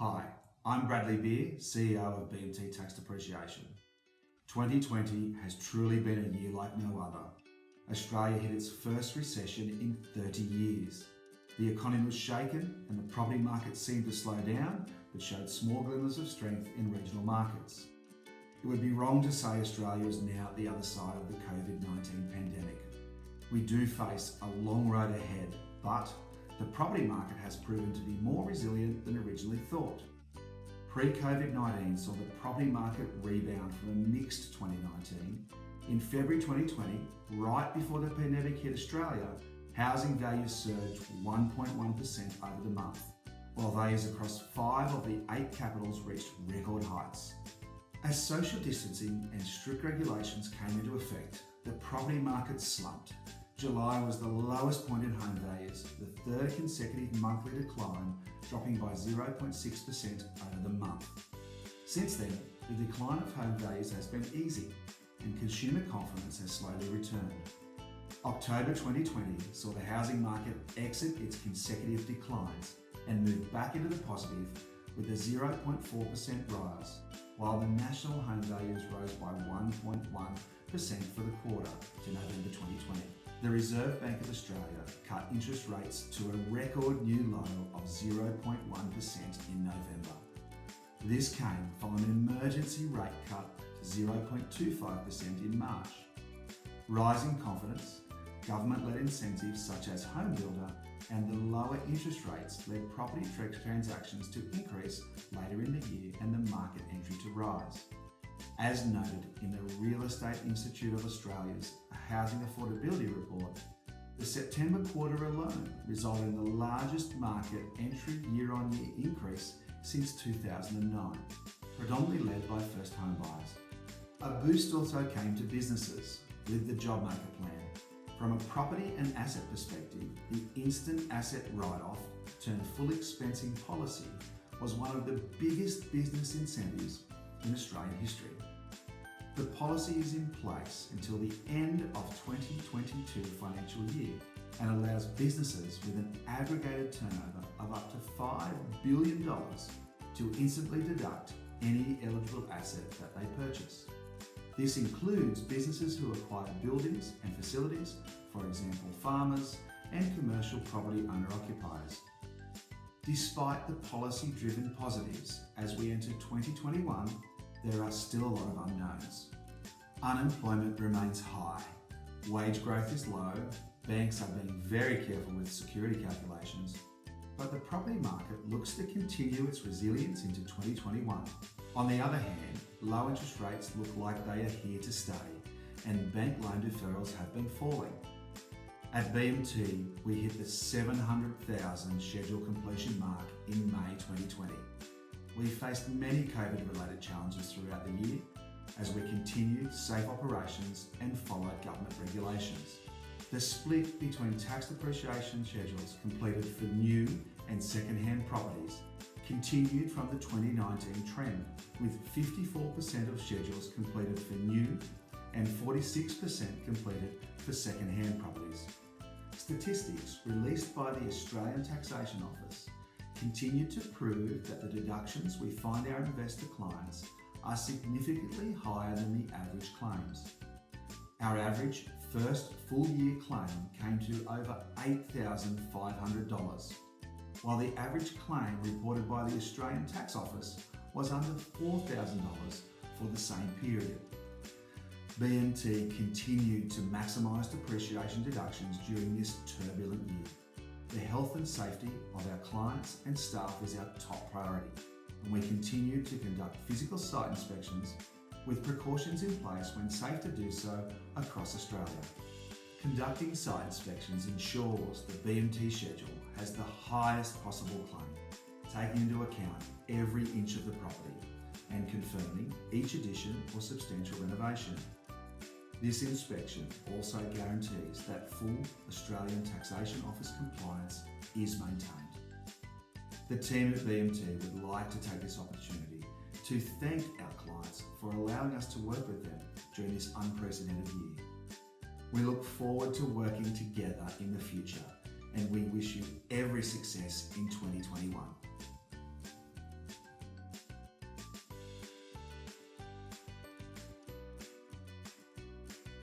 Hi, I'm Bradley Beer, CEO of BMT Tax Depreciation. 2020 has truly been a year like no other. Australia hit its first recession in 30 years. The economy was shaken and the property market seemed to slow down, but showed small glimmers of strength in regional markets. It would be wrong to say Australia is now at the other side of the COVID-19 pandemic. We do face a long road ahead, but the property market has proven to be more resilient than originally thought. Pre-COVID-19 saw the property market rebound from a mixed 2019. In February 2020, right before the pandemic hit Australia, housing values surged 1.1% over the month, while values across 5 of the 8 capitals reached record heights. As social distancing and strict regulations came into effect, the property market slumped. July was the lowest point in home values, the third consecutive monthly decline, dropping by 0.6% over the month. Since then, the decline of home values has been easy and consumer confidence has slowly returned. October 2020 saw the housing market exit its consecutive declines and move back into the positive with a 0.4% rise, while the national home values rose by 1.1% for the quarter to November 2020. The Reserve Bank of Australia cut interest rates to a record new low of 0.1% in November. This came following an emergency rate cut to 0.25% in March. Rising confidence, government-led incentives such as Home Builder, and the lower interest rates led property transactions to increase later in the year and the market entry to rise. As noted in the Real Estate Institute of Australia's Housing Affordability Report, the September quarter alone resulted in the largest market entry year-on-year increase since 2009, predominantly led by first home buyers. A boost also came to businesses with the JobMaker plan. From a property and asset perspective, the instant asset write-off turned full expensing policy was one of the biggest business incentives in Australian history. The policy is in place until the end of 2022 financial year and allows businesses with an aggregated turnover of up to $5 billion to instantly deduct any eligible asset that they purchase. This includes businesses who acquire buildings and facilities, for example farmers and commercial property owner-occupiers. Despite the policy-driven positives, as we enter 2021, there are still a lot of unknowns. Unemployment remains high, wage growth is low, banks are being very careful with security calculations, but the property market looks to continue its resilience into 2021. On the other hand, low interest rates look like they are here to stay, and bank loan deferrals have been falling. At BMT, we hit the 700,000 scheduled completion mark in May 2020. We faced many COVID-related challenges throughout the year as we continued safe operations and followed government regulations. The split between tax depreciation schedules completed for new and second-hand properties continued from the 2019 trend, with 54% of schedules completed for new and 46% completed for second-hand properties. Statistics released by the Australian Taxation Office continue to prove that the deductions we find our investor clients are significantly higher than the average claims. Our average first full year claim came to over $8,500, while the average claim reported by the Australian Tax Office was under $4,000 for the same period. BMT continued to maximise depreciation deductions during this turbulent year. The health and safety of our clients and staff is our top priority, and we continue to conduct physical site inspections with precautions in place when safe to do so across Australia. Conducting site inspections ensures the BMT schedule has the highest possible claim, taking into account every inch of the property and confirming each addition or substantial renovation. This inspection also guarantees that full Australian Taxation Office compliance is maintained. The team at BMT would like to take this opportunity to thank our clients for allowing us to work with them during this unprecedented year. We look forward to working together in the future, and we wish you every success in 2021.